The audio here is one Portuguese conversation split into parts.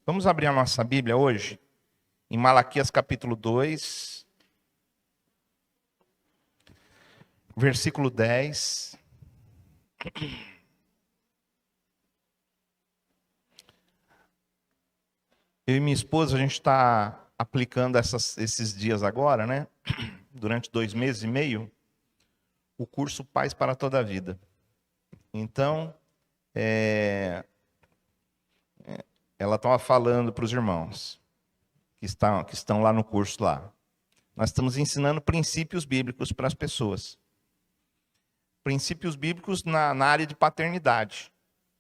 Vamos abrir a nossa Bíblia hoje em Malaquias capítulo 2, versículo 10. Eu e minha esposa, a gente está aplicando esses dias agora, né? Durante 2 meses e meio, o curso Paz para toda a Vida. Então, ela estava falando para os irmãos que estão lá no curso lá. Nós estamos ensinando princípios bíblicos para as pessoas. Princípios bíblicos na área de paternidade,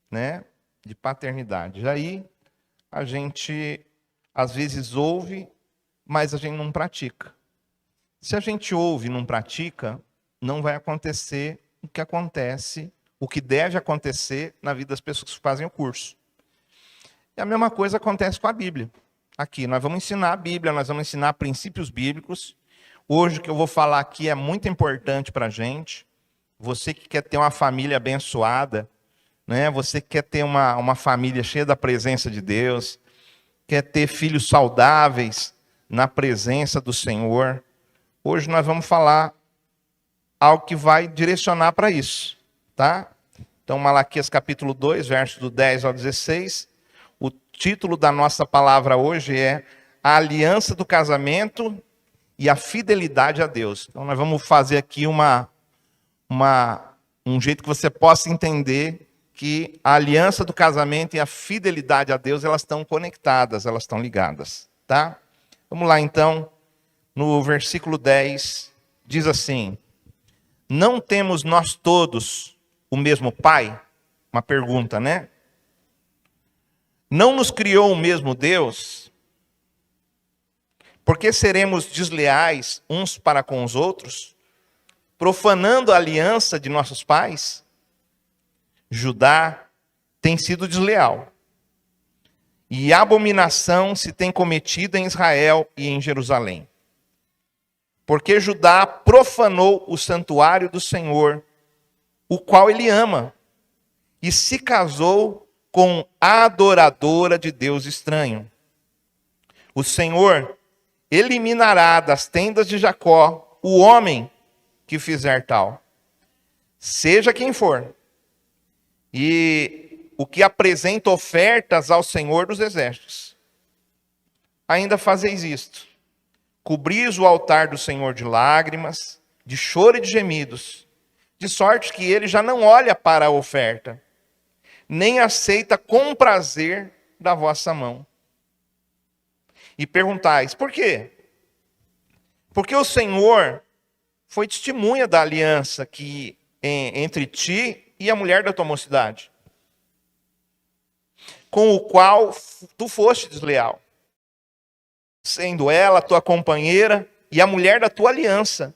né? De paternidade. Aí a gente às vezes ouve, mas a gente não pratica. Se a gente ouve e não pratica, não vai acontecer o que acontece, o que deve acontecer na vida das pessoas que fazem o curso. E a mesma coisa acontece com a Bíblia. Aqui, nós vamos ensinar a Bíblia, nós vamos ensinar princípios bíblicos. Hoje o que eu vou falar aqui é muito importante para a gente. Você que quer ter uma família abençoada, né? Você que quer ter uma família cheia da presença de Deus, quer ter filhos saudáveis na presença do Senhor. Hoje nós vamos falar algo que vai direcionar para isso, tá? Então, Malaquias capítulo 2, versos do 10 ao 16. O título da nossa palavra hoje é A Aliança do Casamento e a Fidelidade a Deus. Então, nós vamos fazer aqui um jeito que você possa entender que a aliança do casamento e a fidelidade a Deus, elas estão conectadas, elas estão ligadas, tá? Vamos lá, então. No versículo 10, diz assim: não temos nós todos o mesmo Pai? Uma pergunta, né? Não nos criou o mesmo Deus? Por que seremos desleais uns para com os outros, profanando a aliança de nossos pais? Judá tem sido desleal, e abominação se tem cometido em Israel e em Jerusalém. Porque Judá profanou o santuário do Senhor, o qual ele ama, e se casou com adoradora de Deus estranho. O Senhor eliminará das tendas de Jacó o homem que fizer tal, seja quem for, e o que apresenta ofertas ao Senhor dos exércitos. Ainda fazeis isto: cobris o altar do Senhor de lágrimas, de choro e de gemidos, de sorte que ele já não olha para a oferta, nem aceita com prazer da vossa mão. E perguntais: por quê? Porque o Senhor foi testemunha da aliança que entre ti e a mulher da tua mocidade, com o qual tu foste desleal, sendo ela tua companheira e a mulher da tua aliança.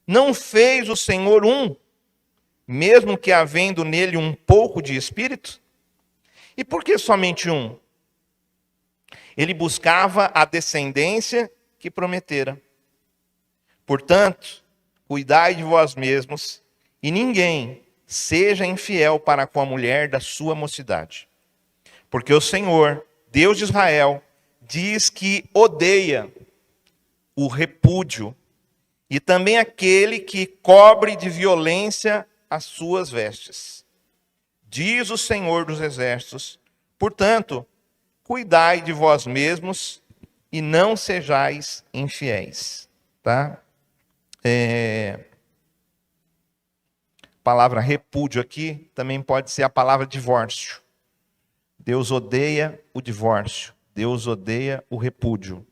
Não fez o Senhor mesmo que havendo nele um pouco de espírito? E por que somente um? Ele buscava a descendência que prometera. Portanto, cuidai de vós mesmos, e ninguém seja infiel para com a mulher da sua mocidade. Porque o Senhor, Deus de Israel, diz que odeia o repúdio, e também aquele que cobre de violência as suas vestes. Diz o Senhor dos exércitos: portanto, cuidai de vós mesmos e não sejais infiéis. Tá? A palavra repúdio aqui também pode ser a palavra divórcio. Deus odeia o divórcio. Deus odeia o repúdio.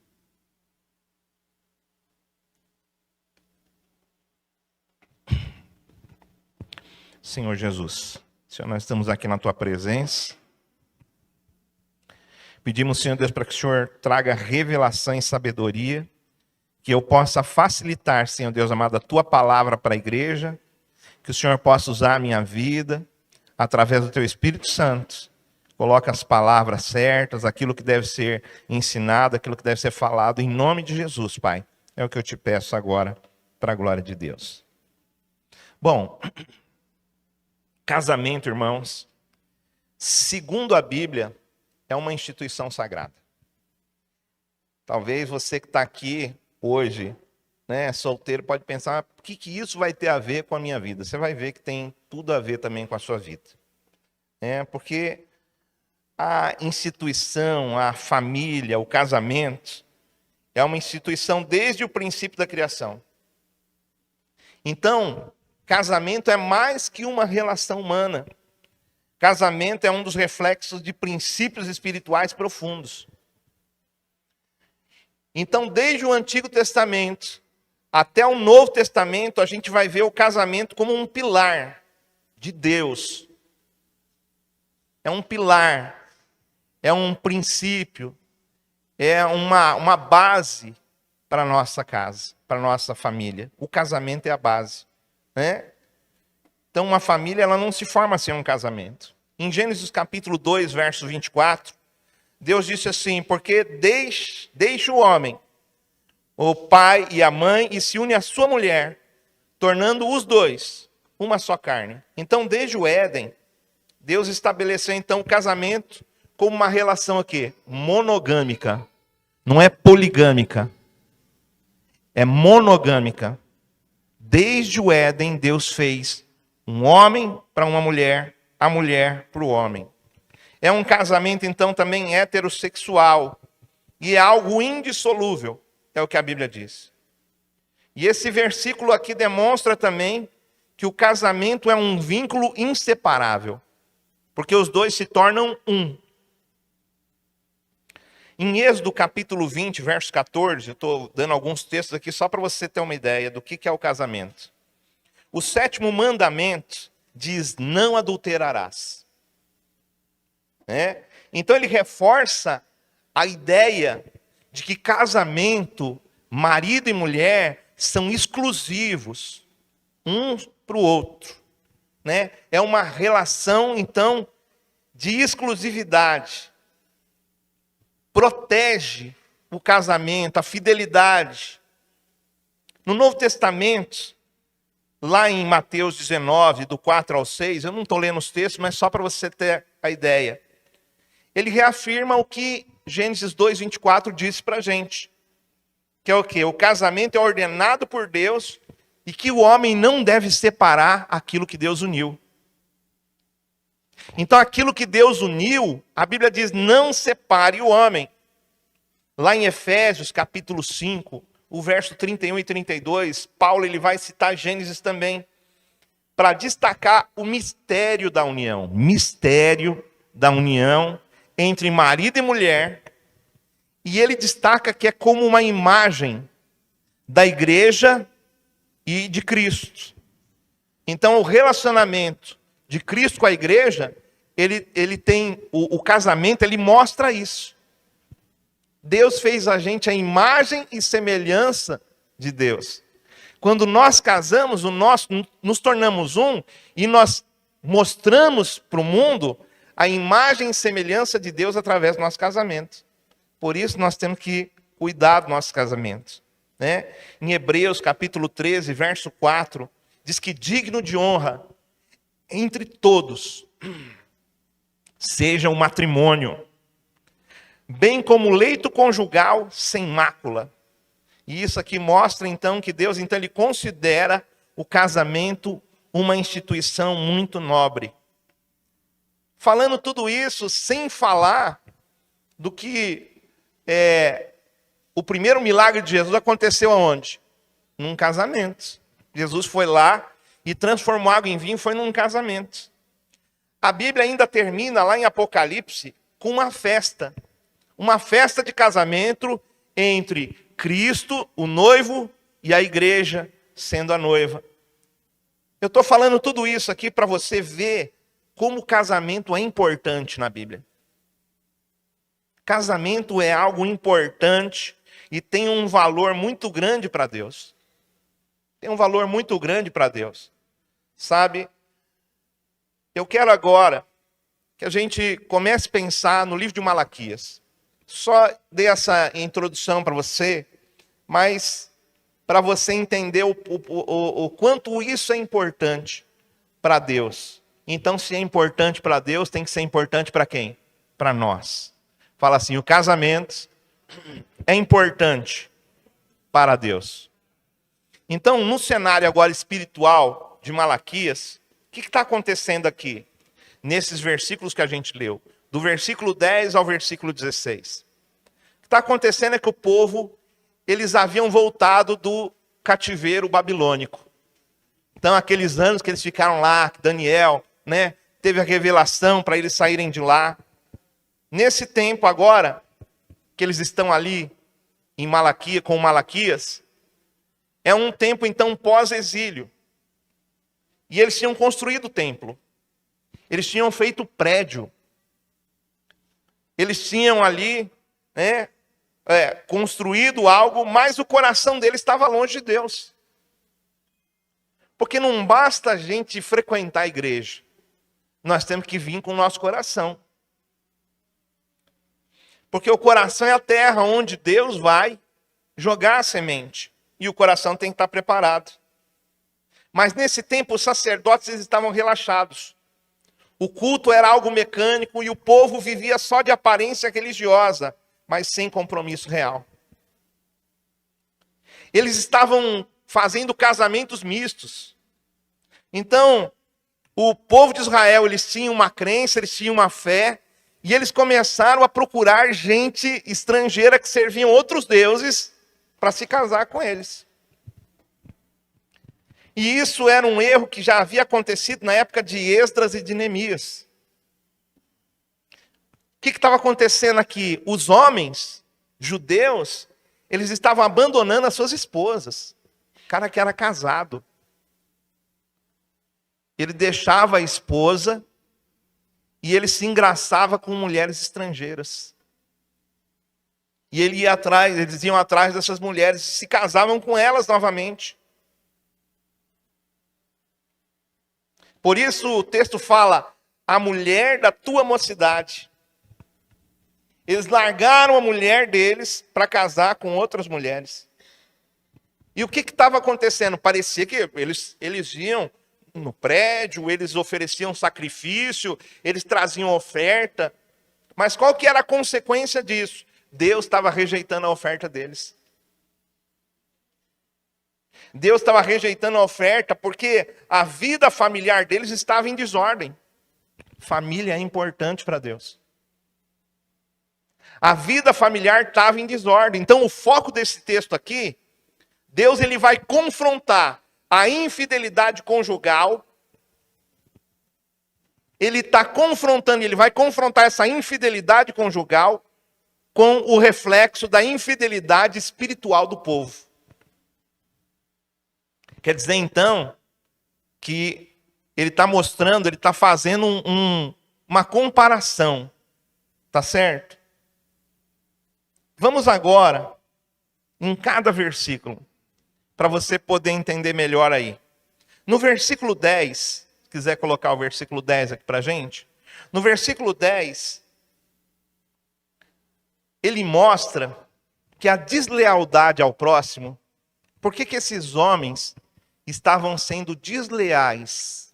Senhor Jesus, Senhor, nós estamos aqui na Tua presença. Pedimos, Senhor Deus, para que o Senhor traga revelação e sabedoria, que eu possa facilitar, Senhor Deus amado, a Tua palavra para a igreja, que o Senhor possa usar a minha vida, através do Teu Espírito Santo. Coloca as palavras certas, aquilo que deve ser ensinado, aquilo que deve ser falado, em nome de Jesus, Pai. É o que eu te peço agora, para a glória de Deus. Bom, casamento, irmãos, segundo a Bíblia, é uma instituição sagrada. Talvez você que está aqui hoje, né, solteiro, pode pensar, o que isso vai ter a ver com a minha vida? Você vai ver que tem tudo a ver também com a sua vida. Porque a instituição, a família, o casamento, é uma instituição desde o princípio da criação. Então, casamento é mais que uma relação humana. Casamento é um dos reflexos de princípios espirituais profundos. Então, desde o Antigo Testamento até o Novo Testamento, a gente vai ver o casamento como um pilar de Deus. É um pilar, é um princípio, é uma base para a nossa casa, para a nossa família. O casamento é a base, né? Então, uma família ela não se forma sem um casamento. Em Gênesis capítulo 2, verso 24, Deus disse assim, porque deixa o homem, o pai e a mãe, e se une à sua mulher, tornando os dois uma só carne. Então, desde o Éden, Deus estabeleceu então o casamento como uma relação aqui, monogâmica. Não é poligâmica, é monogâmica. Desde o Éden, Deus fez um homem para uma mulher, a mulher para o homem. É um casamento, então, também heterossexual. E é algo indissolúvel, é o que a Bíblia diz. E esse versículo aqui demonstra também que o casamento é um vínculo inseparável. Porque os dois se tornam um. Em Êxodo capítulo 20, verso 14, eu estou dando alguns textos aqui só para você ter uma ideia do que é o casamento. O 7º mandamento diz, não adulterarás. Então ele reforça a ideia de que casamento, marido e mulher, são exclusivos um para o outro. É uma relação, então, de exclusividade. Protege o casamento, a fidelidade. No Novo Testamento, lá em Mateus 19, do 4 ao 6, eu não estou lendo os textos, mas só para você ter a ideia. Ele reafirma o que Gênesis 2, 24 diz para a gente. Que é o quê? O casamento é ordenado por Deus e que o homem não deve separar aquilo que Deus uniu. Então aquilo que Deus uniu, a Bíblia diz, não separe o homem. Lá em Efésios capítulo 5, o verso 31 e 32, Paulo ele vai citar Gênesis também, para destacar o mistério da união. Mistério da união entre marido e mulher. E ele destaca que é como uma imagem da igreja e de Cristo. Então o relacionamento de Cristo com a igreja, ele tem, o casamento, ele mostra isso. Deus fez a gente a imagem e semelhança de Deus. Quando nós casamos, nos tornamos um e nós mostramos para o mundo a imagem e semelhança de Deus através do nosso casamento. Por isso nós temos que cuidar do nosso casamento. Em Hebreus capítulo 13, verso 4, diz que digno de honra entre todos seja o matrimônio, bem como o leito conjugal sem mácula. E isso aqui mostra então que Deus então ele considera o casamento uma instituição muito nobre. Falando tudo isso sem falar do que o primeiro milagre de Jesus aconteceu aonde? Num casamento. Jesus foi lá e transformou água em vinho, foi num casamento. A Bíblia ainda termina lá em Apocalipse com uma festa de casamento entre Cristo, o noivo, e a igreja, sendo a noiva. Eu estou falando tudo isso aqui para você ver como o casamento é importante na Bíblia. Casamento é algo importante e tem um valor muito grande para Deus. Tem um valor muito grande para Deus. Sabe? Eu quero agora que a gente comece a pensar no livro de Malaquias. Só dei essa introdução para você, mas para você entender o quanto isso é importante para Deus. Então, se é importante para Deus, tem que ser importante para quem? Para nós. Fala assim: o casamento é importante para Deus. Então, no cenário agora espiritual de Malaquias, o que está acontecendo aqui? Nesses versículos que a gente leu, do versículo 10 ao versículo 16. O que está acontecendo é que o povo, eles haviam voltado do cativeiro babilônico. Então, aqueles anos que eles ficaram lá, que Daniel, né, teve a revelação para eles saírem de lá. Nesse tempo agora, que eles estão ali em Malaquias, com Malaquias, é um tempo então pós-exílio. E eles tinham construído o templo. Eles tinham feito prédio. Eles tinham ali, né, construído algo, mas o coração deles estava longe de Deus. Porque não basta a gente frequentar a igreja. Nós temos que vir com o nosso coração. Porque o coração é a terra onde Deus vai jogar a semente. E o coração tem que estar preparado. Mas nesse tempo os sacerdotes estavam relaxados. O culto era algo mecânico e o povo vivia só de aparência religiosa, mas sem compromisso real. Eles estavam fazendo casamentos mistos. Então, o povo de Israel, eles tinham uma crença, eles tinham uma fé, e eles começaram a procurar gente estrangeira que serviam outros deuses para se casar com eles. E isso era um erro que já havia acontecido na época de Esdras e de Neemias. O que estava acontecendo aqui? Os homens judeus, eles estavam abandonando as suas esposas. O cara que era casado. Ele deixava a esposa e ele se engraçava com mulheres estrangeiras. E eles iam atrás dessas mulheres e se casavam com elas novamente. Por isso o texto fala, a mulher da tua mocidade. Eles largaram a mulher deles para casar com outras mulheres. E o que estava acontecendo? Parecia que eles iam no prédio, eles ofereciam sacrifício, eles traziam oferta. Mas qual que era a consequência disso? Deus estava rejeitando a oferta deles. Deus estava rejeitando a oferta porque a vida familiar deles estava em desordem. Família é importante para Deus. A vida familiar estava em desordem. Então o foco desse texto aqui, Deus ele vai confrontar a infidelidade conjugal. Ele vai confrontar essa infidelidade conjugal com o reflexo da infidelidade espiritual do povo. Quer dizer, então, que ele está mostrando, ele está fazendo uma comparação. Tá certo? Vamos agora, em cada versículo, para você poder entender melhor aí. No versículo 10, se quiser colocar o versículo 10 aqui para a gente. No versículo 10, ele mostra que a deslealdade ao próximo, por que esses homens estavam sendo desleais?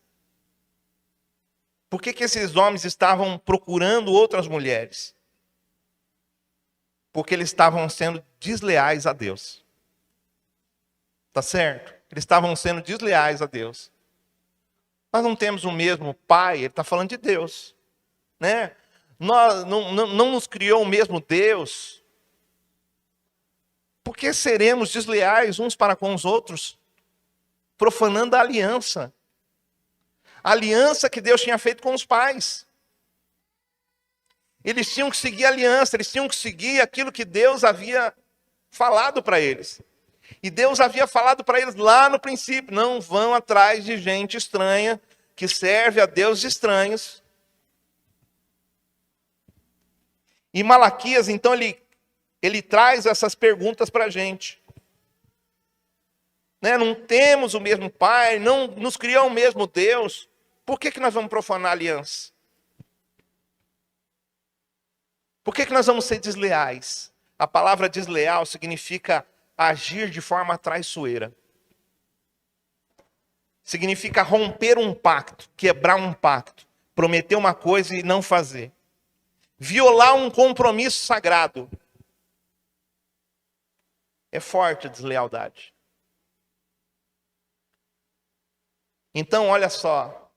Por que esses homens estavam procurando outras mulheres? Porque eles estavam sendo desleais a Deus. Tá certo? Eles estavam sendo desleais a Deus. Nós não temos o mesmo Pai, ele está falando de Deus. Né? Nós, não nos criou o mesmo Deus. Por que seremos desleais uns para com os outros? Profanando a aliança. A aliança que Deus tinha feito com os pais. Eles tinham que seguir a aliança, eles tinham que seguir aquilo que Deus havia falado para eles. E Deus havia falado para eles lá no princípio, não vão atrás de gente estranha, que serve a deuses estranhos. E Malaquias, então, ele traz essas perguntas para a gente. Né? Não temos o mesmo Pai, não nos criou o mesmo Deus. Por que nós vamos profanar a aliança? Por que nós vamos ser desleais? A palavra desleal significa agir de forma traiçoeira. Significa romper um pacto, quebrar um pacto, prometer uma coisa e não fazer. violar um compromisso sagrado. É forte a deslealdade. Então, olha só.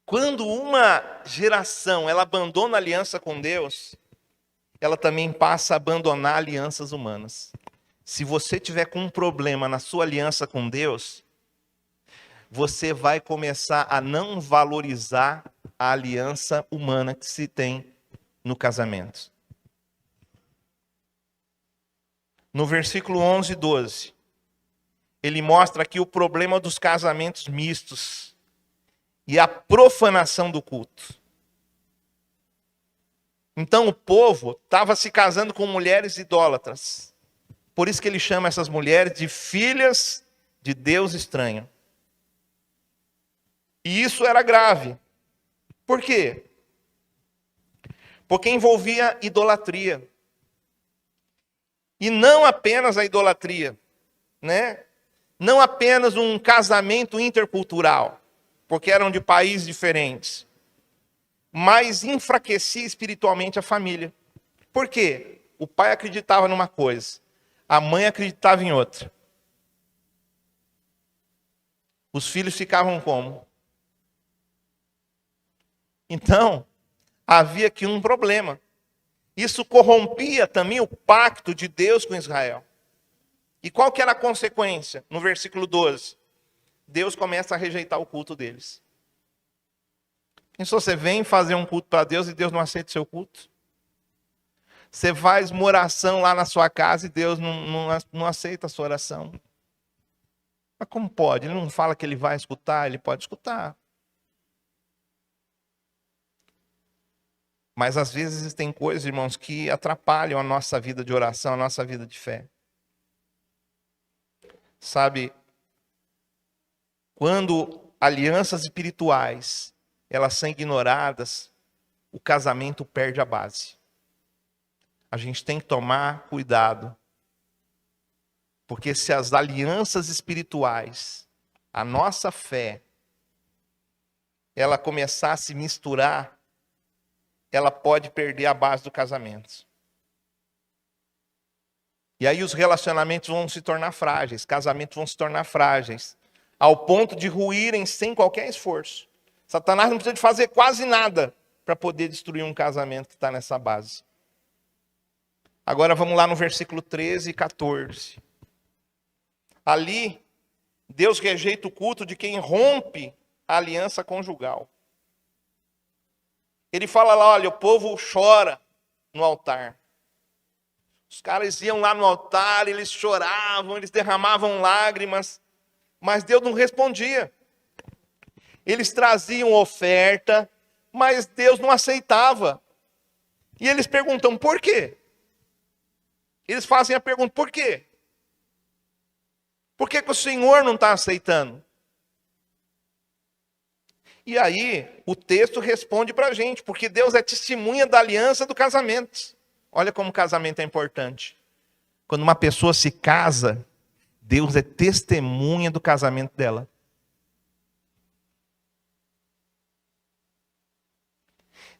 Quando uma geração ela abandona a aliança com Deus, ela também passa a abandonar alianças humanas. Se você tiver com um problema na sua aliança com Deus, você vai começar a não valorizar a aliança humana que se tem no casamento. No versículo 11 e 12, ele mostra aqui o problema dos casamentos mistos e a profanação do culto. Então o povo estava se casando com mulheres idólatras. Por isso que ele chama essas mulheres de filhas de Deus estranho. E isso era grave. Por quê? Porque envolvia idolatria. E não apenas a idolatria, né? Não apenas um casamento intercultural, porque eram de países diferentes, mas enfraquecia espiritualmente a família. Por quê? O pai acreditava numa coisa, a mãe acreditava em outra. Os filhos ficavam como? Então, havia aqui um problema. Isso corrompia também o pacto de Deus com Israel. E qual que era a consequência? No versículo 12. Deus começa a rejeitar o culto deles. Pensou, você vem fazer um culto para Deus e Deus não aceita o seu culto? Você faz uma oração lá na sua casa e Deus não aceita a sua oração. Mas como pode? Ele não fala que ele vai escutar, ele pode escutar. Mas às vezes existem coisas, irmãos, que atrapalham a nossa vida de oração, a nossa vida de fé. Sabe, quando alianças espirituais, elas são ignoradas, o casamento perde a base. A gente tem que tomar cuidado. Porque se as alianças espirituais, a nossa fé, ela começar a se misturar, ela pode perder a base do casamento. E aí os relacionamentos vão se tornar frágeis, casamentos vão se tornar frágeis, ao ponto de ruírem sem qualquer esforço. Satanás não precisa de fazer quase nada para poder destruir um casamento que está nessa base. Agora vamos lá no versículo 13 e 14. Ali, Deus rejeita o culto de quem rompe a aliança conjugal. Ele fala lá, olha, o povo chora no altar. Os caras iam lá no altar, eles choravam, eles derramavam lágrimas, mas Deus não respondia. Eles traziam oferta, mas Deus não aceitava. E eles perguntam, por quê? Eles fazem a pergunta, por quê? Por que que o Senhor não está aceitando? E aí, o texto responde para a gente, porque Deus é testemunha da aliança do casamento. Olha como o casamento é importante. Quando uma pessoa se casa, Deus é testemunha do casamento dela.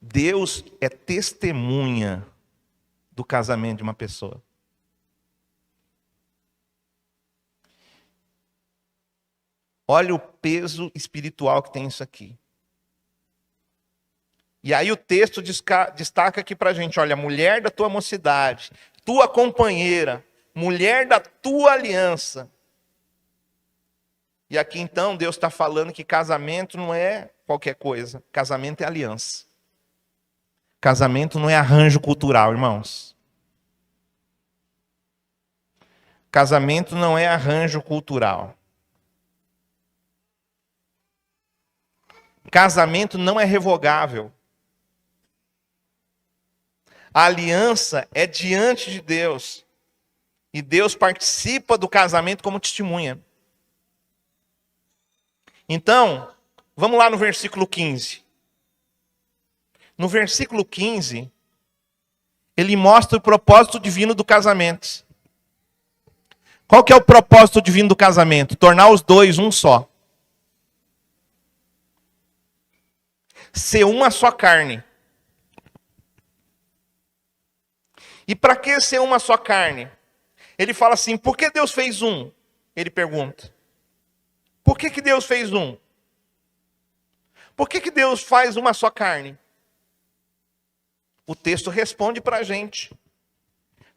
Deus é testemunha do casamento de uma pessoa. Olha o peso espiritual que tem isso aqui. E aí o texto destaca aqui para a gente, olha, mulher da tua mocidade, tua companheira, mulher da tua aliança. E aqui então Deus está falando que casamento não é qualquer coisa, casamento é aliança. Casamento não é arranjo cultural, irmãos. Casamento não é arranjo cultural. Casamento não é revogável. A aliança é diante de Deus. E Deus participa do casamento como testemunha. Então, vamos lá no versículo 15. No versículo 15, ele mostra o propósito divino do casamento. Qual que é o propósito divino do casamento? Tornar os dois um só. Ser uma só carne. E para que ser uma só carne? Ele fala assim, por que Deus fez um? Ele pergunta. Por que Deus fez um? Por que Deus faz uma só carne? O texto responde para a gente.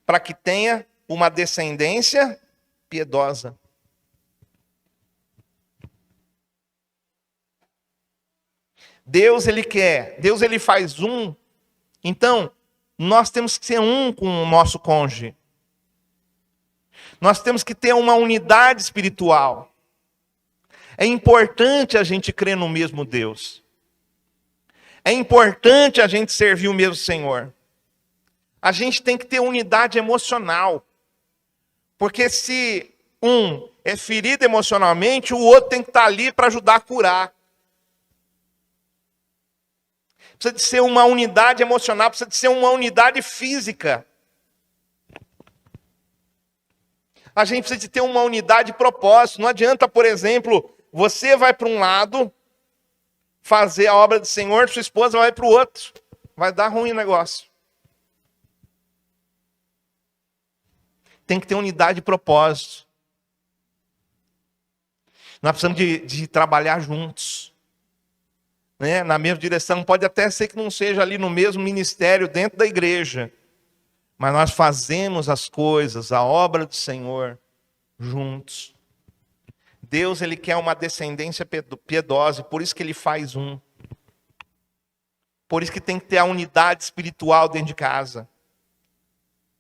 Para que tenha uma descendência piedosa. Deus ele faz um. Então, nós temos que ser um com o nosso cônjuge. Nós temos que ter uma unidade espiritual. É importante a gente crer no mesmo Deus. É importante a gente servir o mesmo Senhor. A gente tem que ter unidade emocional. Porque se um é ferido emocionalmente, o outro tem que estar ali para ajudar a curar. Precisa de ser uma unidade emocional, precisa de ser uma unidade física. A gente precisa de ter uma unidade de propósito. Não adianta, por exemplo, você vai para um lado fazer a obra do Senhor, sua esposa vai para o outro. Vai dar ruim o negócio. Tem que ter unidade de propósito. Nós precisamos de trabalhar juntos. Né? Na mesma direção. Pode até ser que não seja ali no mesmo ministério dentro da igreja. Mas nós fazemos as coisas, a obra do Senhor, juntos. Deus, ele quer uma descendência piedosa, por isso que ele faz um. Por isso que tem que ter a unidade espiritual dentro de casa.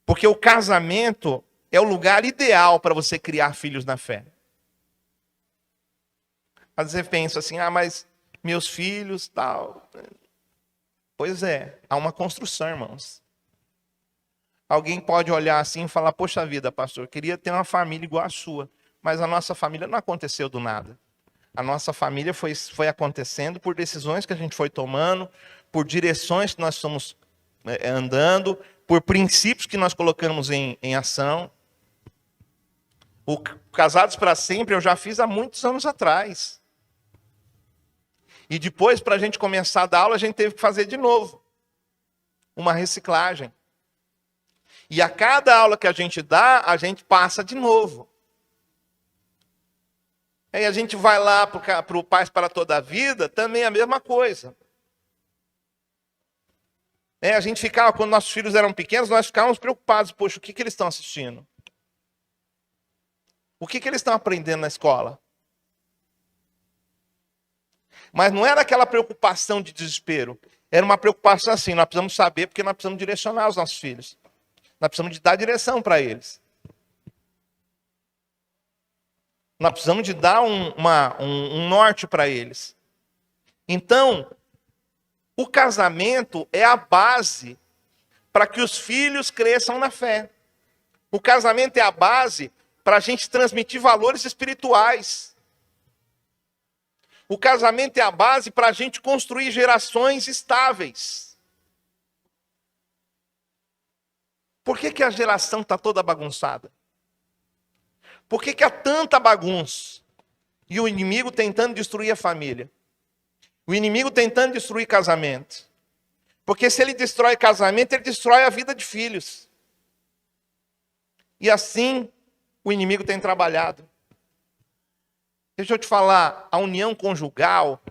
Porque o casamento é o lugar ideal para você criar filhos na fé. Às vezes você pensa assim, mas meus filhos, tal. Pois é, há uma construção, irmãos. Alguém pode olhar assim e falar, poxa vida, pastor, queria ter uma família igual a sua. Mas a nossa família não aconteceu do nada. A nossa família foi acontecendo por decisões que a gente foi tomando, por direções que nós estamos andando, por princípios que nós colocamos em ação. O Casados para Sempre eu já fiz há muitos anos atrás. E depois, para a gente começar a dar aula, a gente teve que fazer de novo. Uma reciclagem. E a cada aula que a gente dá, a gente passa de novo. Aí a gente vai lá para o Paz para Toda a Vida, também é a mesma coisa. A gente ficava, quando nossos filhos eram pequenos, nós ficávamos preocupados. Poxa, o que eles estão assistindo? O que eles estão aprendendo na escola? Mas não era aquela preocupação de desespero. Era uma preocupação assim, nós precisamos saber porque nós precisamos direcionar os nossos filhos. Nós precisamos de dar direção para eles. Nós precisamos de dar um norte para eles. Então, o casamento é a base para que os filhos cresçam na fé. O casamento é a base para a gente transmitir valores espirituais. O casamento é a base para a gente construir gerações estáveis. Por que a geração está toda bagunçada? Por que há tanta bagunça? E o inimigo tentando destruir a família. O inimigo tentando destruir casamento. Porque se ele destrói casamento, ele destrói a vida de filhos. E assim o inimigo tem trabalhado. Deixa eu te falar, a união conjugal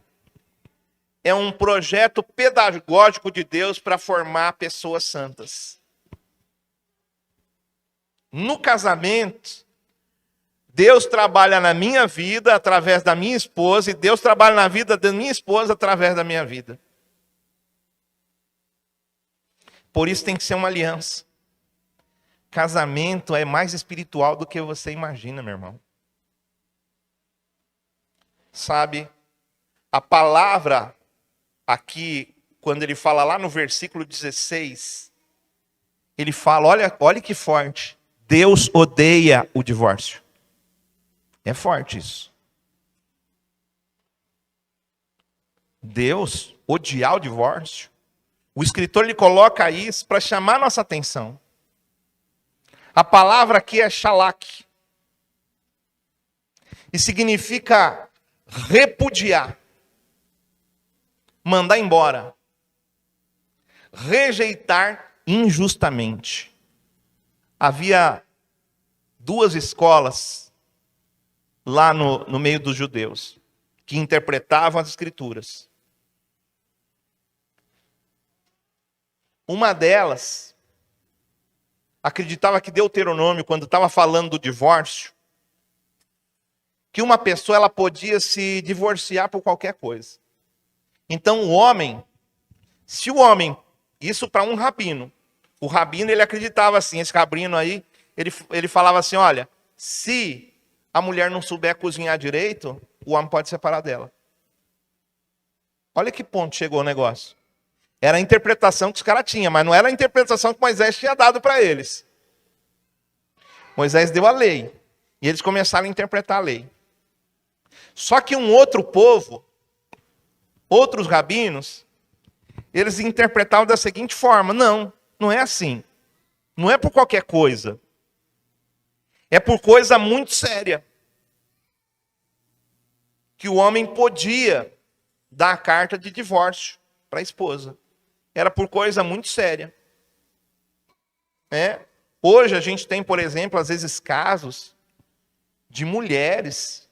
é um projeto pedagógico de Deus para formar pessoas santas. No casamento, Deus trabalha na minha vida através da minha esposa e Deus trabalha na vida da minha esposa através da minha vida. Por isso tem que ser uma aliança. Casamento é mais espiritual do que você imagina, meu irmão. Sabe, a palavra aqui, quando ele fala lá no versículo 16, ele fala, olha que forte, Deus odeia o divórcio. É forte isso. Deus odiar o divórcio. O escritor ele coloca isso para chamar a nossa atenção. A palavra aqui é shalak. E significa repudiar. Mandar embora. Rejeitar injustamente. Havia duas escolas lá no meio dos judeus, que interpretavam as escrituras. Uma delas acreditava que Deuteronômio, quando estava falando do divórcio, que uma pessoa ela podia se divorciar por qualquer coisa. Então o homem, se o homem, isso para um rabino, o rabino ele acreditava assim, esse rabino aí, ele falava assim, olha, se a mulher não souber cozinhar direito, o homem pode separar dela. Olha que ponto chegou o negócio. Era a interpretação que os caras tinham, mas não era a interpretação que Moisés tinha dado para eles. Moisés deu a lei, e eles começaram a interpretar a lei. Só que um outro povo, outros rabinos, eles interpretavam da seguinte forma, não é assim. Não é por qualquer coisa. É por coisa muito séria. Que o homem podia dar a carta de divórcio para a esposa. Era por coisa muito séria. Hoje a gente tem, por exemplo, às vezes casos de mulheres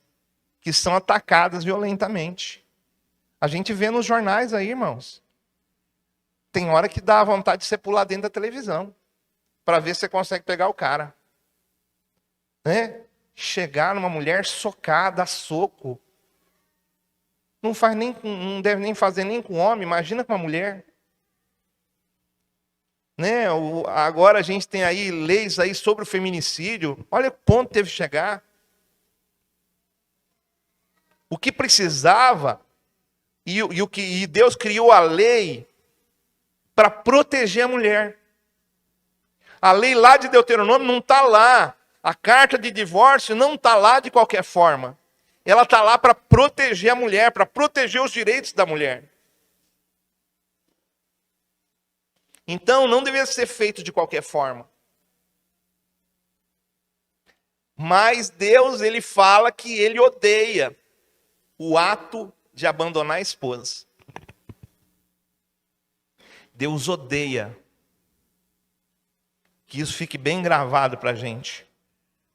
que são atacadas violentamente. A gente vê nos jornais aí, irmãos. Tem hora que dá vontade de você pular dentro da televisão para ver se você consegue pegar o cara. Chegar numa mulher socada, a soco. Não deve nem fazer nem com homem, imagina com uma mulher. Agora a gente tem aí leis aí sobre o feminicídio. Olha o ponto que teve que chegar. O que precisava, e Deus criou a lei para proteger a mulher. A lei lá de Deuteronômio não está lá. A carta de divórcio não está lá de qualquer forma. Ela está lá para proteger a mulher, para proteger os direitos da mulher. Então, não deveria ser feito de qualquer forma. Mas Deus, ele fala que ele odeia o ato de abandonar a esposa. Deus odeia. Que isso fique bem gravado para a gente.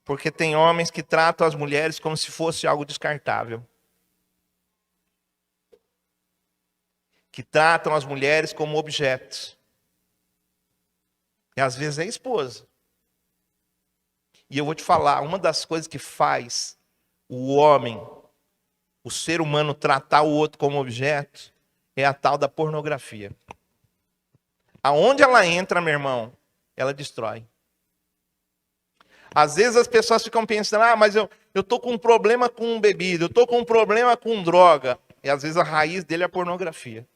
Porque tem homens que tratam as mulheres como se fosse algo descartável. Que tratam as mulheres como objetos. E às vezes é a esposa. E eu vou te falar, uma das coisas que faz o homem, o ser humano tratar o outro como objeto, é a tal da pornografia. Aonde ela entra, meu irmão, ela destrói. Às vezes as pessoas ficam pensando, mas eu estou com um problema com bebida, eu estou com um problema com droga. E às vezes a raiz dele é a pornografia.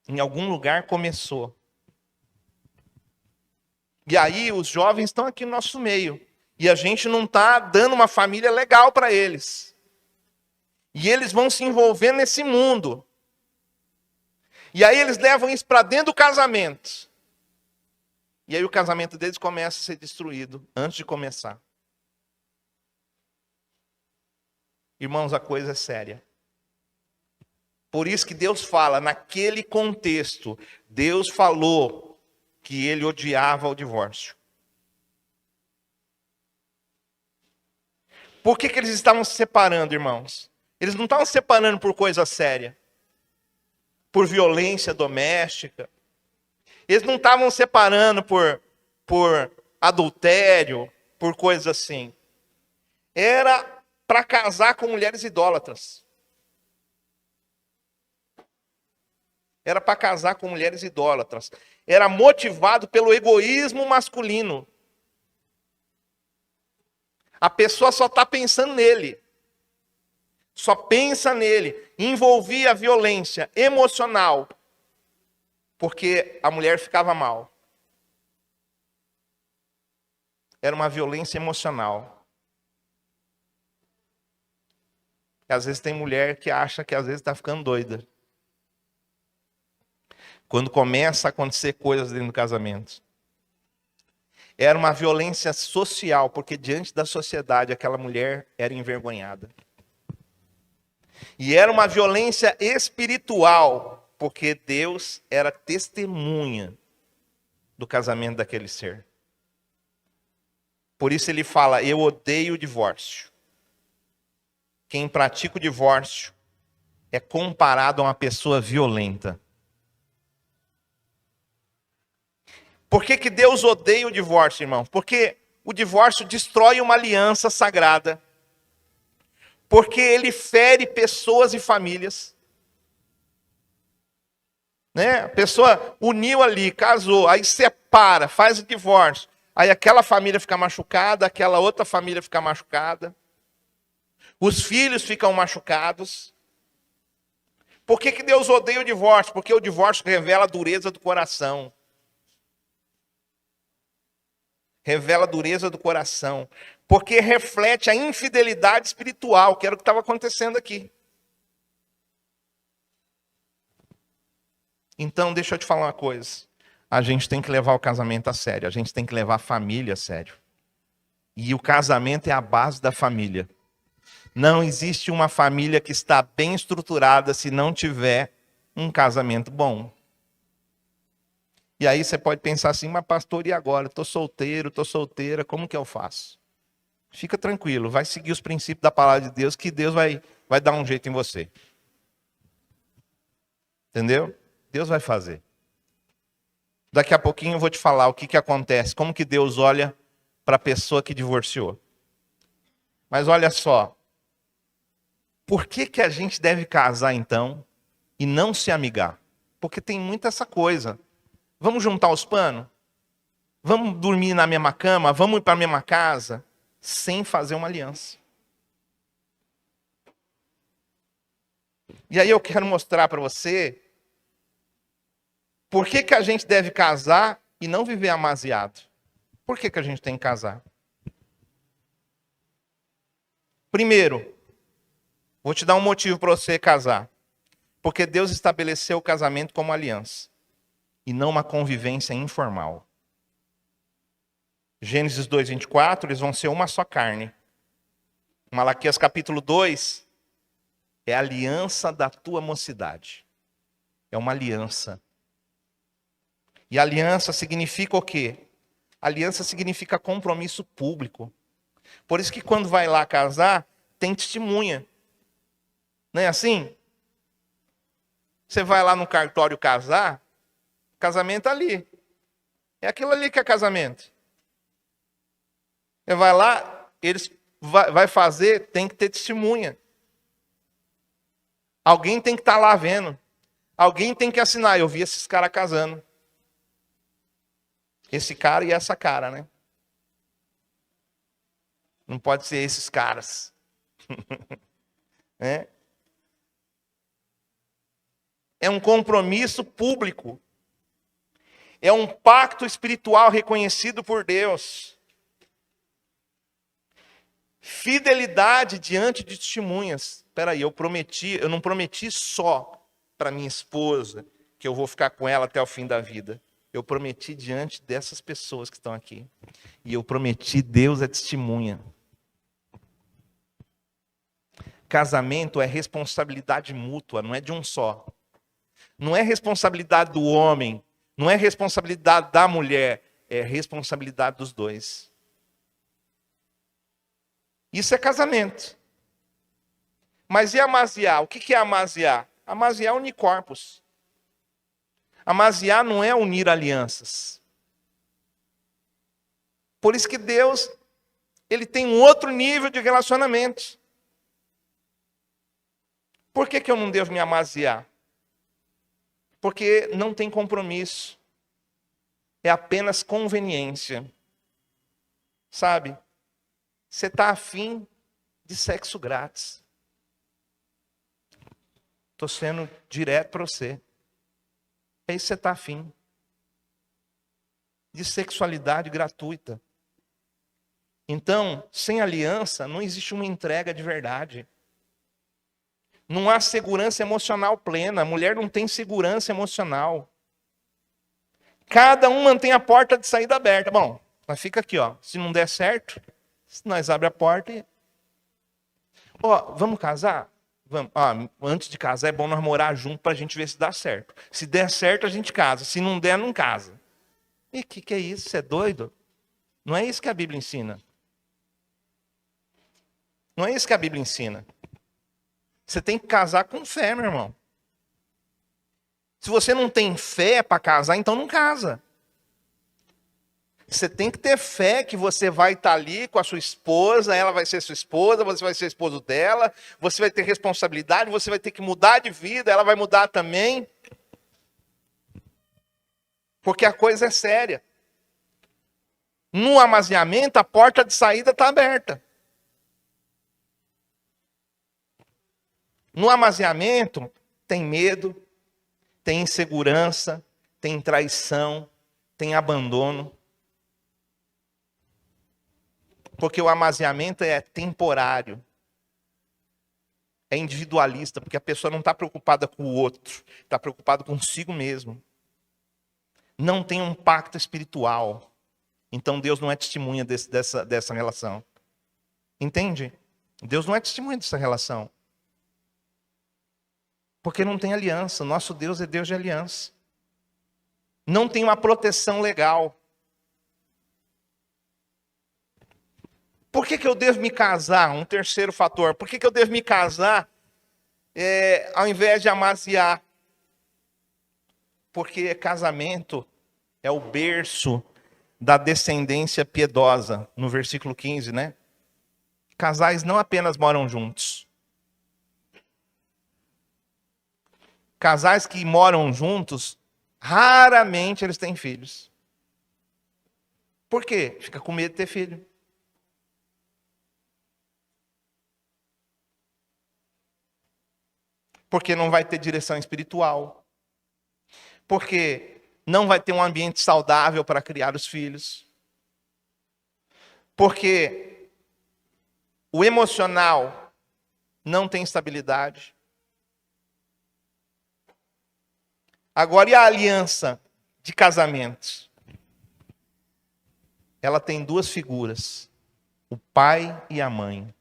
Em algum lugar começou. E aí os jovens estão aqui no nosso meio. E a gente não está dando uma família legal para eles. E eles vão se envolver nesse mundo. E aí eles levam isso para dentro do casamento. E aí o casamento deles começa a ser destruído antes de começar. Irmãos, a coisa é séria. Por isso que Deus fala, naquele contexto, Deus falou que ele odiava o divórcio. Por que eles estavam se separando, irmãos? Eles não estavam se separando por coisa séria. Por violência doméstica. Eles não estavam separando por adultério, por coisas assim. Era para casar com mulheres idólatras. Era para casar com mulheres idólatras. Era motivado pelo egoísmo masculino. A pessoa só está pensando nele. Só pensa nele. Envolvia a violência emocional. Porque a mulher ficava mal. Era uma violência emocional. E às vezes tem mulher que acha que às vezes está ficando doida. Quando começa a acontecer coisas dentro do casamento. Era uma violência social, porque diante da sociedade aquela mulher era envergonhada. E era uma violência espiritual, porque Deus era testemunha do casamento daquele ser. Por isso ele fala, eu odeio o divórcio. Quem pratica o divórcio é comparado a uma pessoa violenta. Por que Deus odeia o divórcio, irmão? Porque o divórcio destrói uma aliança sagrada. Porque ele fere pessoas e famílias. Né? A pessoa uniu ali, casou, aí separa, faz o divórcio. Aí aquela família fica machucada, aquela outra família fica machucada. Os filhos ficam machucados. Por que Deus odeia o divórcio? Porque o divórcio revela a dureza do coração. Revela a dureza do coração. Porque reflete a infidelidade espiritual, que era o que estava acontecendo aqui. Então, deixa eu te falar uma coisa. A gente tem que levar o casamento a sério. A gente tem que levar a família a sério. E o casamento é a base da família. Não existe uma família que está bem estruturada se não tiver um casamento bom. E aí você pode pensar assim, mas pastor, e agora? Estou solteiro, estou solteira, como que eu faço? Fica tranquilo, vai seguir os princípios da palavra de Deus, que Deus vai dar um jeito em você. Entendeu? Deus vai fazer. Daqui a pouquinho eu vou te falar o que acontece, como que Deus olha para a pessoa que divorciou. Mas olha só, por que a gente deve casar então e não se amigar? Porque tem muita essa coisa. Vamos juntar os panos? Vamos dormir na mesma cama? Vamos ir para a mesma casa? Sem fazer uma aliança. E aí eu quero mostrar para você por que a gente deve casar e não viver amaziado. Por que a gente tem que casar? Primeiro, vou te dar um motivo para você casar. Porque Deus estabeleceu o casamento como aliança. E não uma convivência informal. Gênesis 2:24, eles vão ser uma só carne. Malaquias capítulo 2, é a aliança da tua mocidade. É uma aliança. E aliança significa o quê? Aliança significa compromisso público. Por isso que quando vai lá casar, tem testemunha. Não é assim? Você vai lá no cartório casar, casamento ali. É aquilo ali que é casamento. Você vai lá, eles vai fazer, tem que ter testemunha. Alguém tem que estar lá vendo. Alguém tem que assinar. Eu vi esses caras casando. Esse cara e essa cara, né? Não pode ser esses caras. É um compromisso público. É um pacto espiritual reconhecido por Deus. Fidelidade diante de testemunhas. Espera aí, eu não prometi só para minha esposa que eu vou ficar com ela até o fim da vida. Eu prometi diante dessas pessoas que estão aqui. E eu prometi, Deus é testemunha. Casamento é responsabilidade mútua, não é de um só. Não é responsabilidade do homem, não é responsabilidade da mulher, é responsabilidade dos dois. Isso é casamento. Mas e amaziar? O que é amaziar? Amaziar é unir corpos. Amaziar não é unir alianças. Por isso que Deus, ele tem um outro nível de relacionamento. Por que eu não devo me amaziar? Porque não tem compromisso. É apenas conveniência. Sabe? Você está afim de sexo grátis. Estou sendo direto para você. É isso que você está afim. De sexualidade gratuita. Então, sem aliança, não existe uma entrega de verdade. Não há segurança emocional plena. A mulher não tem segurança emocional. Cada um mantém a porta de saída aberta. Bom, mas fica aqui, ó. Se não der certo, nós abrimos a porta e... Ó, vamos casar? Vamos. Antes de casar é bom nós morar junto para a gente ver se dá certo. Se der certo, a gente casa. Se não der, não casa. E o que é isso? Você é doido? Não é isso que a Bíblia ensina. Não é isso que a Bíblia ensina. Você tem que casar com fé, meu irmão. Se você não tem fé para casar, então não casa. Você tem que ter fé que você vai estar ali com a sua esposa, ela vai ser sua esposa, você vai ser esposo dela, você vai ter responsabilidade, você vai ter que mudar de vida, ela vai mudar também. Porque a coisa é séria. No amaziamento, a porta de saída está aberta. No amaziamento, tem medo, tem insegurança, tem traição, tem abandono. Porque o amaziamento é temporário. É individualista, porque a pessoa não está preocupada com o outro, está preocupada consigo mesmo. Não tem um pacto espiritual. Então Deus não é testemunha dessa relação. Entende? Deus não é testemunha dessa relação. Porque não tem aliança. Nosso Deus é Deus de aliança. Não tem uma proteção legal. Por que eu devo me casar? Um terceiro fator. Por que eu devo me casar ao invés de amaziar? Porque casamento é o berço da descendência piedosa. No versículo 15, né? Casais não apenas moram juntos. Casais que moram juntos, raramente eles têm filhos. Por quê? Fica com medo de ter filho. Porque não vai ter direção espiritual. Porque não vai ter um ambiente saudável para criar os filhos. Porque o emocional não tem estabilidade. Agora, e a aliança de casamento? Ela tem duas figuras: o pai e a mãe.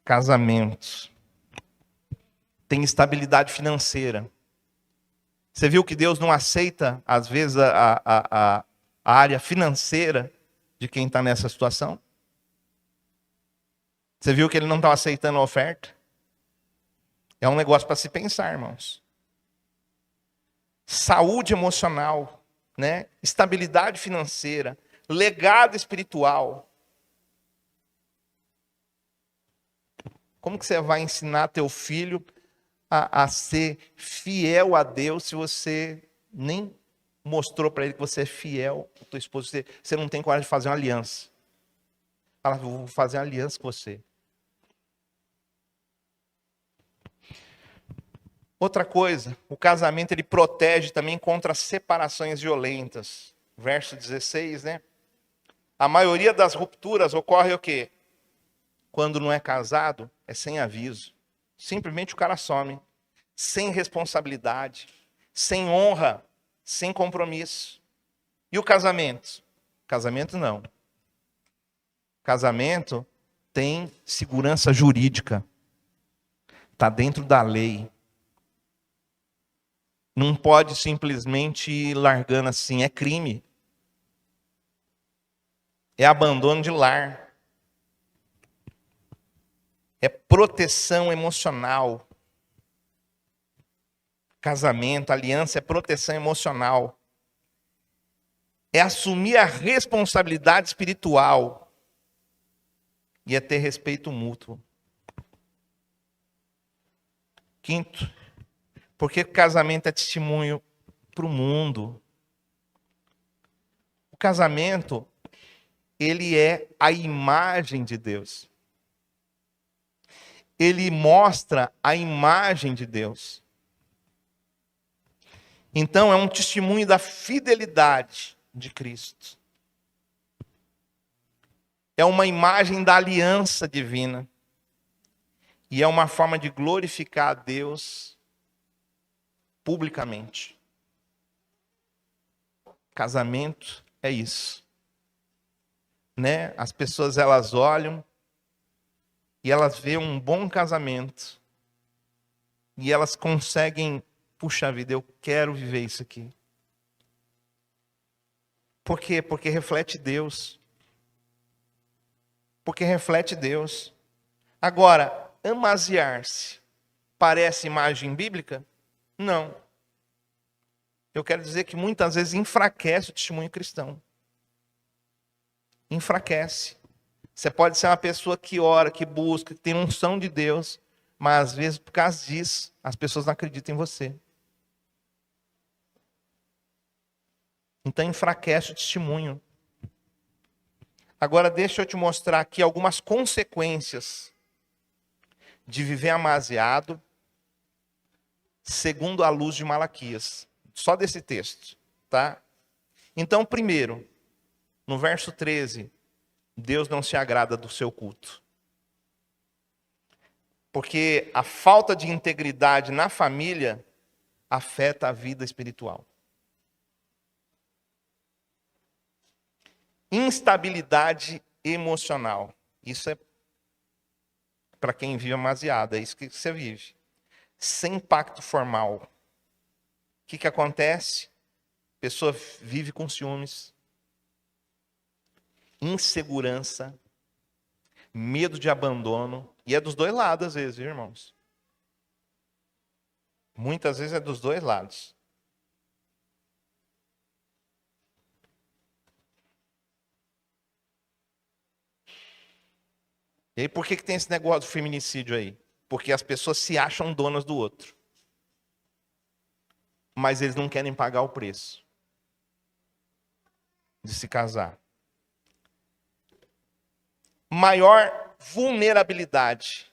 Casamento. Tem estabilidade financeira. Você viu que Deus não aceita, às vezes, a área financeira de quem está nessa situação? Você viu que Ele não está aceitando a oferta? É um negócio para se pensar, irmãos. Saúde emocional, né? Estabilidade financeira, legado espiritual. Como que você vai ensinar teu filho a ser fiel a Deus se você nem mostrou para ele que você é fiel à tua esposa? Você não tem coragem de fazer uma aliança. Fala, vou fazer uma aliança com você. Outra coisa, o casamento ele protege também contra separações violentas. Verso 16, né? A maioria das rupturas ocorre o quê? Quando não é casado, é sem aviso. Simplesmente o cara some. Sem responsabilidade, sem honra, sem compromisso. E o casamento? Casamento não. Casamento tem segurança jurídica. Está dentro da lei. Não pode simplesmente ir largando assim, é crime. É abandono de lar. É proteção emocional. Casamento, aliança é proteção emocional. É assumir a responsabilidade espiritual. E é ter respeito mútuo. Quinto, porque o casamento é testemunho para o mundo. O casamento, ele é a imagem de Deus. Ele mostra a imagem de Deus. Então, é um testemunho da fidelidade de Cristo. É uma imagem da aliança divina. E é uma forma de glorificar a Deus publicamente. Casamento é isso. Né? As pessoas elas olham e elas veem um bom casamento. E elas conseguem, puxa vida, eu quero viver isso aqui. Por quê? Porque reflete Deus. Porque reflete Deus. Agora, amaziar-se parece imagem bíblica? Não. Eu quero dizer que muitas vezes enfraquece o testemunho cristão. Enfraquece. Você pode ser uma pessoa que ora, que busca, que tem unção de Deus, mas às vezes, por causa disso, as pessoas não acreditam em você. Então enfraquece o testemunho. Agora deixa eu te mostrar aqui algumas consequências de viver amaziado, segundo a luz de Malaquias. Só desse texto, tá? Então, primeiro, no verso 13, Deus não se agrada do seu culto. Porque a falta de integridade na família afeta a vida espiritual. Instabilidade emocional. Isso é para quem vive amaziado, é isso que você vive. Sem pacto formal. O que acontece? A pessoa vive com ciúmes, insegurança, medo de abandono. E é dos dois lados, às vezes, viu, irmãos? Muitas vezes é dos dois lados. E aí, por que tem esse negócio do feminicídio aí? Porque as pessoas se acham donas do outro. Mas eles não querem pagar o preço de se casar. Maior vulnerabilidade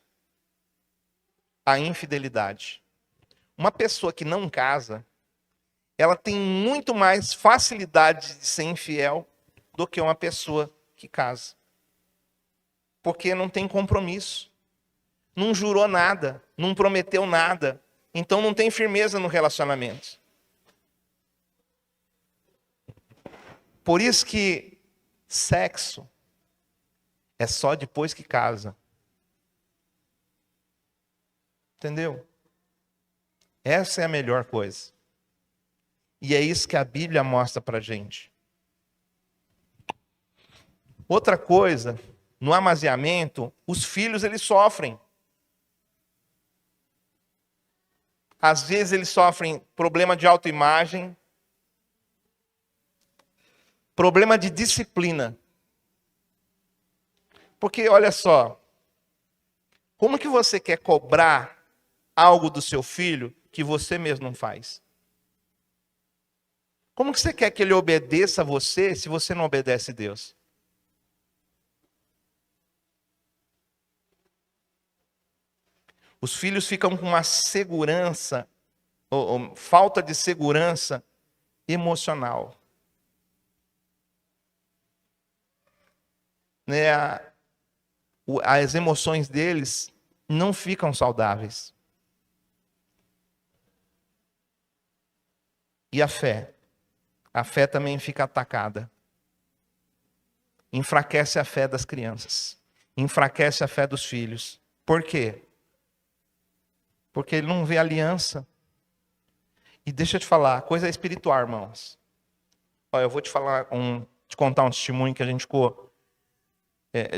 à infidelidade. Uma pessoa que não casa, ela tem muito mais facilidade de ser infiel do que uma pessoa que casa. Porque não tem compromisso. Não jurou nada, não prometeu nada. Então não tem firmeza no relacionamento. Por isso que sexo é só depois que casa. Entendeu? Essa é a melhor coisa. E é isso que a Bíblia mostra pra gente. Outra coisa, no amaziamento, os filhos eles sofrem. Às vezes eles sofrem problema de autoimagem, problema de disciplina. Porque, olha só, como que você quer cobrar algo do seu filho que você mesmo não faz? Como que você quer que ele obedeça a você se você não obedece a Deus? Os filhos ficam com uma segurança, ou falta de segurança emocional. Né? As emoções deles não ficam saudáveis. E a fé? A fé também fica atacada. Enfraquece a fé das crianças. Enfraquece a fé dos filhos. Por quê? Porque ele não vê aliança. E deixa eu te falar, coisa espiritual, irmãos. Olha, eu vou te contar um testemunho que a gente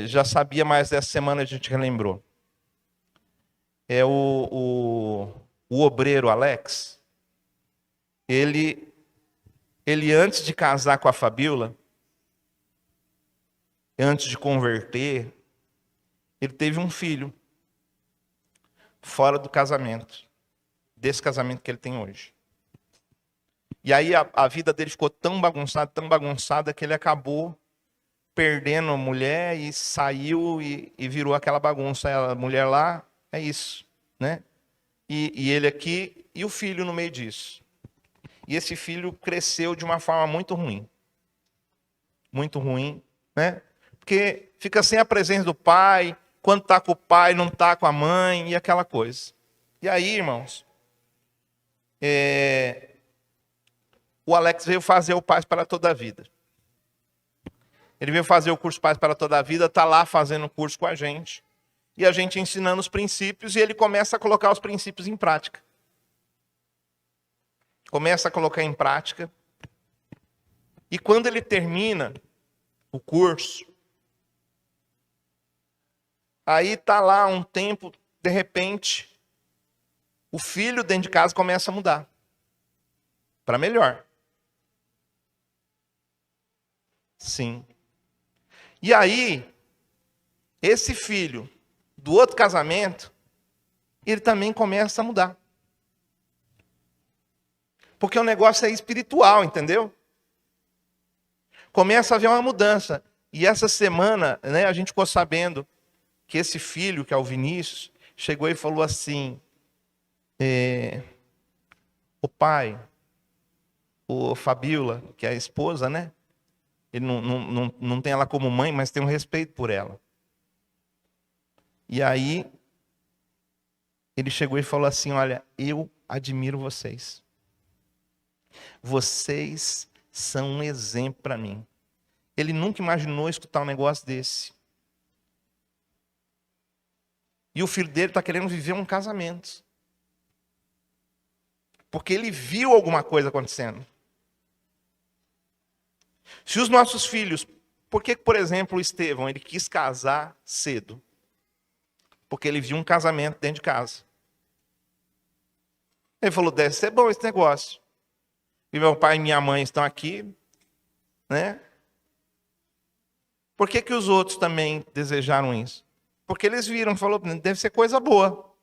já sabia, mas essa semana a gente relembrou. É o obreiro Alex. Ele antes de casar com a Fabíola, antes de converter, ele teve um filho fora do casamento, desse casamento que ele tem hoje. E aí a vida dele ficou tão bagunçada, que ele acabou perdendo a mulher e saiu e virou aquela bagunça. A mulher lá, é isso, né? E ele aqui, e o filho no meio disso. E esse filho cresceu de uma forma muito ruim. Muito ruim, né? Porque fica sem a presença do pai, quando está com o pai, não está com a mãe, e aquela coisa. E aí, irmãos, o Alex veio fazer o Paz para toda a Vida. Ele veio fazer o curso Paz para toda a Vida, está lá fazendo o curso com a gente. E a gente ensinando os princípios, e ele começa a colocar os princípios em prática. Começa a colocar em prática. E quando ele termina o curso, aí tá lá um tempo, de repente, o filho dentro de casa começa a mudar para melhor. Sim. E aí, esse filho do outro casamento, ele também começa a mudar. Porque o negócio é espiritual, entendeu? Começa a haver uma mudança. E essa semana, né, a gente ficou sabendo que esse filho, que é o Vinícius, chegou e falou assim: o pai, o Fabiola, que é a esposa, né? Ele não tem ela como mãe, mas tem um respeito por ela. E aí, ele chegou e falou assim: olha, eu admiro vocês. Vocês são um exemplo para mim. Ele nunca imaginou escutar um negócio desse. E o filho dele está querendo viver um casamento. Porque ele viu alguma coisa acontecendo. Se os nossos filhos... Por que, por exemplo, o Estevão, ele quis casar cedo? Porque ele viu um casamento dentro de casa. Ele falou, deve ser bom esse negócio. E meu pai e minha mãe estão aqui, né? Por que os outros também desejaram isso? Porque eles viram, falou, deve ser coisa boa.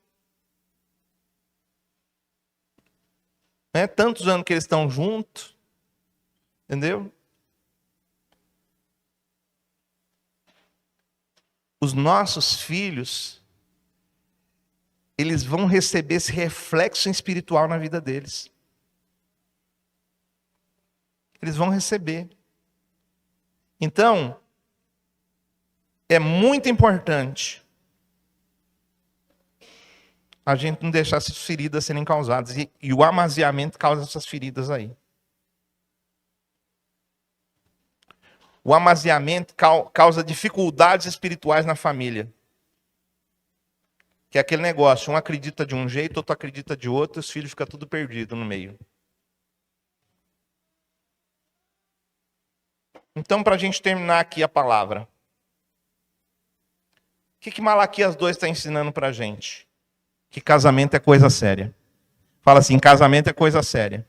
Né? Tantos anos que eles estão juntos, entendeu? Os nossos filhos, eles vão receber esse reflexo espiritual na vida deles. Eles vão receber. Então, é muito importante a gente não deixar essas feridas serem causadas. E o amaziamento causa essas feridas aí. O amaziamento causa dificuldades espirituais na família. Que é aquele negócio, um acredita de um jeito, outro acredita de outro, os filhos ficam tudo perdido no meio. Então, para a gente terminar aqui a palavra. O que Malaquias 2 está ensinando para a gente? Que casamento é coisa séria. Fala assim, casamento é coisa séria.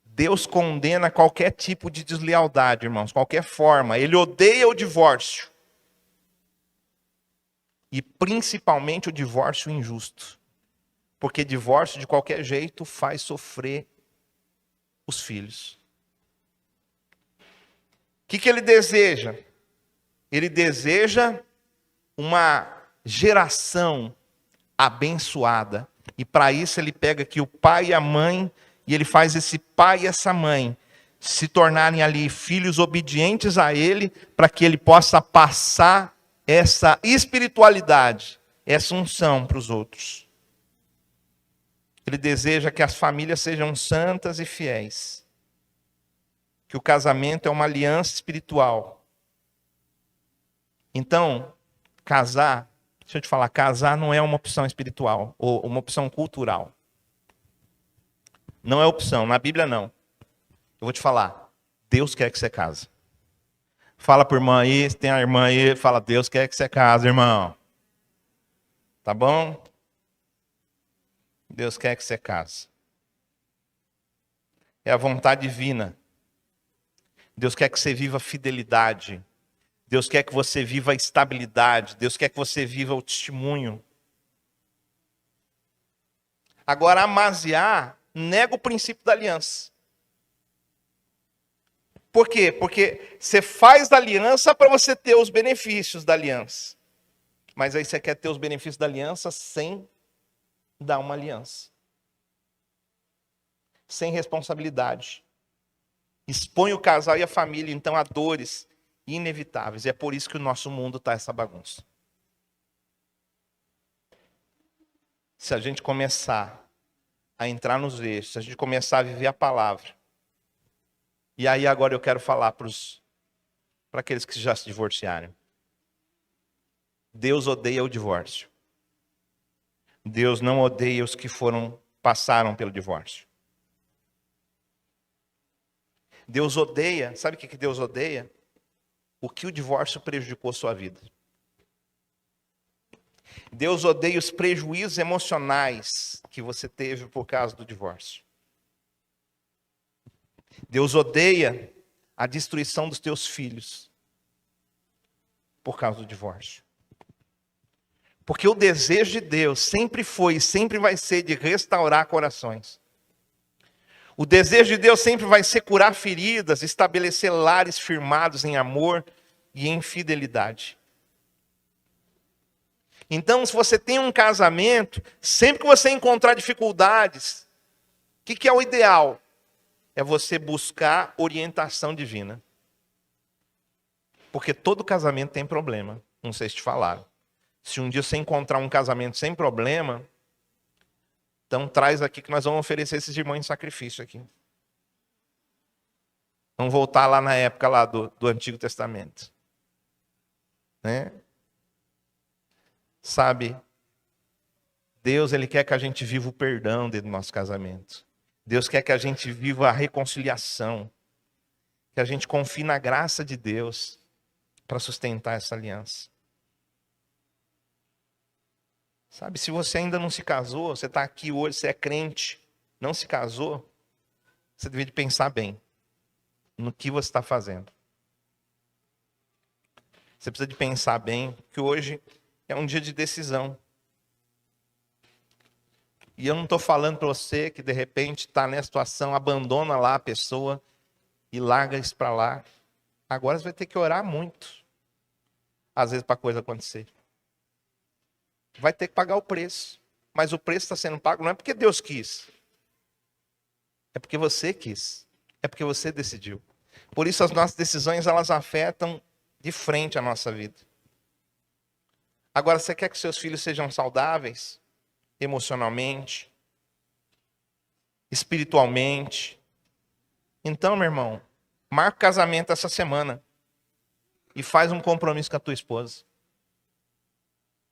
Deus condena qualquer tipo de deslealdade, irmãos, qualquer forma. Ele odeia o divórcio. E principalmente o divórcio injusto. Porque divórcio, de qualquer jeito, faz sofrer os filhos. O que ele deseja? Ele deseja uma geração abençoada. E para isso ele pega aqui o pai e a mãe, e ele faz esse pai e essa mãe se tornarem ali filhos obedientes a ele, para que ele possa passar essa espiritualidade, essa unção para os outros. Ele deseja que as famílias sejam santas e fiéis. Que o casamento é uma aliança espiritual. Então, casar, deixa eu te falar, casar não é uma opção espiritual, ou uma opção cultural. Não é opção, na Bíblia não. Eu vou te falar, Deus quer que você case. Fala para o irmão aí, se tem a irmã aí, fala, Deus quer que você case, irmão. Tá bom? Deus quer que você case. É a vontade divina. Deus quer que você viva fidelidade. Deus quer que você viva a estabilidade. Deus quer que você viva o testemunho. Agora, amaziar nega o princípio da aliança. Por quê? Porque você faz da aliança para você ter os benefícios da aliança. Mas aí você quer ter os benefícios da aliança sem dar uma aliança. Sem responsabilidade. Expõe o casal e a família, então, a dores inevitáveis. E é por isso que o nosso mundo está essa bagunça. Se a gente começar a entrar nos eixos, se a gente começar a viver a palavra. E aí agora eu quero falar para aqueles que já se divorciaram. Deus odeia o divórcio. Deus não odeia os que passaram pelo divórcio. Deus odeia, sabe o que Deus odeia? O que o divórcio prejudicou sua vida. Deus odeia os prejuízos emocionais que você teve por causa do divórcio. Deus odeia a destruição dos teus filhos por causa do divórcio. Porque o desejo de Deus sempre foi e sempre vai ser de restaurar corações. O desejo de Deus sempre vai ser curar feridas, estabelecer lares firmados em amor e em fidelidade. Então, se você tem um casamento, sempre que você encontrar dificuldades, o que é o ideal? É você buscar orientação divina. Porque todo casamento tem problema. Não sei se te falaram. Se um dia você encontrar um casamento sem problema, então traz aqui que nós vamos oferecer esses irmãos em sacrifício aqui. Vamos voltar lá na época lá do Antigo Testamento. Né? Sabe, Deus ele quer que a gente viva o perdão dentro do nosso casamento. Deus quer que a gente viva a reconciliação. Que a gente confie na graça de Deus para sustentar essa aliança. Sabe, se você ainda não se casou, você está aqui hoje, você é crente, não se casou, você deveria pensar bem no que você está fazendo. Você precisa de pensar bem, que hoje é um dia de decisão. E eu não estou falando para você que de repente está nessa situação, abandona lá a pessoa e larga isso para lá. Agora você vai ter que orar muito, às vezes, para a coisa acontecer. Vai ter que pagar o preço. Mas o preço está sendo pago não é porque Deus quis. É porque você quis. É porque você decidiu. Por isso as nossas decisões, elas afetam de frente a nossa vida. Agora, você quer que seus filhos sejam saudáveis? Emocionalmente? Espiritualmente? Então, meu irmão, marca o casamento essa semana. E faz um compromisso com a tua esposa.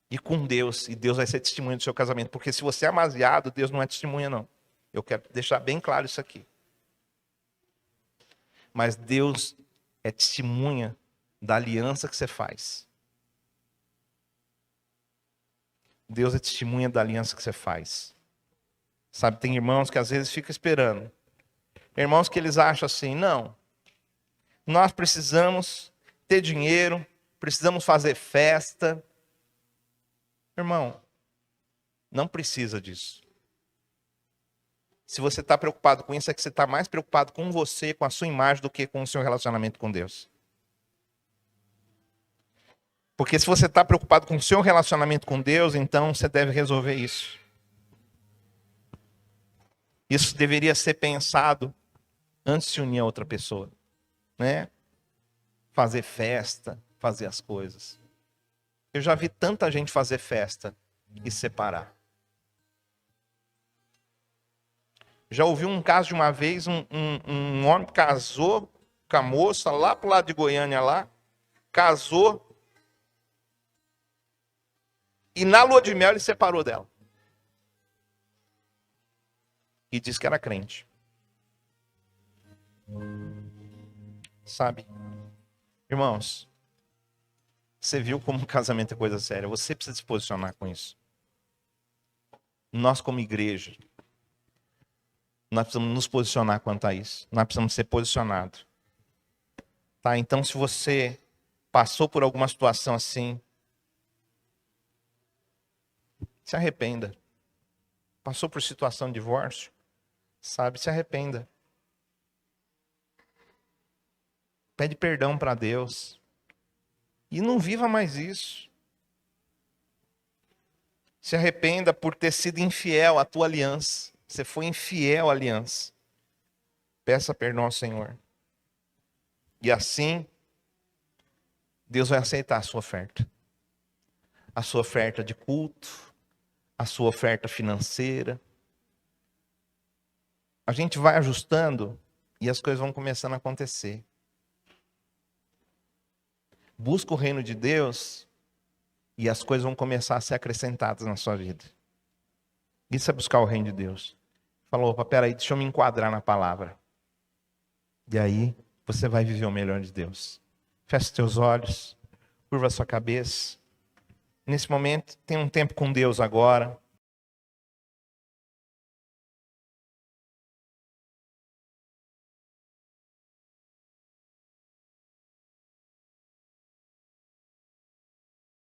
E com Deus, e Deus vai ser testemunha do seu casamento. Porque se você é amasiado, Deus não é testemunha, não. Eu quero deixar bem claro isso aqui. Mas Deus é testemunha da aliança que você faz. Deus é testemunha da aliança que você faz. Sabe, tem irmãos que às vezes ficam esperando. Irmãos que eles acham assim, não. Nós precisamos ter dinheiro, precisamos fazer festa. Irmão, não precisa disso. Se você está preocupado com isso, é que você está mais preocupado com você, com a sua imagem, do que com o seu relacionamento com Deus. Porque se você está preocupado com o seu relacionamento com Deus, então você deve resolver isso. Isso deveria ser pensado antes de se unir a outra pessoa. Né? Fazer festa, fazer as coisas. Eu já vi tanta gente fazer festa e separar. Já ouvi um caso de uma vez, um homem casou com a moça lá pro lado de Goiânia lá, casou e na lua de mel ele separou dela. E disse que era crente. Sabe? Irmãos, você viu como casamento é coisa séria. Você precisa se posicionar com isso. Nós como igreja, nós precisamos nos posicionar quanto a isso. Nós precisamos ser posicionados. Tá? Então, se você passou por alguma situação assim, se arrependa. Passou por situação de divórcio, sabe? Se arrependa. Pede perdão para Deus. E não viva mais isso. Se arrependa por ter sido infiel à tua aliança. Você foi infiel à aliança. Peça perdão ao Senhor. E assim, Deus vai aceitar a sua oferta. A sua oferta de culto, a sua oferta financeira. A gente vai ajustando e as coisas vão começando a acontecer. Busca o reino de Deus e as coisas vão começar a ser acrescentadas na sua vida. Isso é buscar o reino de Deus. Falou, opa, peraí, deixa eu me enquadrar na palavra. E aí você vai viver o melhor de Deus. Feche os teus olhos, curva a sua cabeça. Nesse momento, tem um tempo com Deus agora.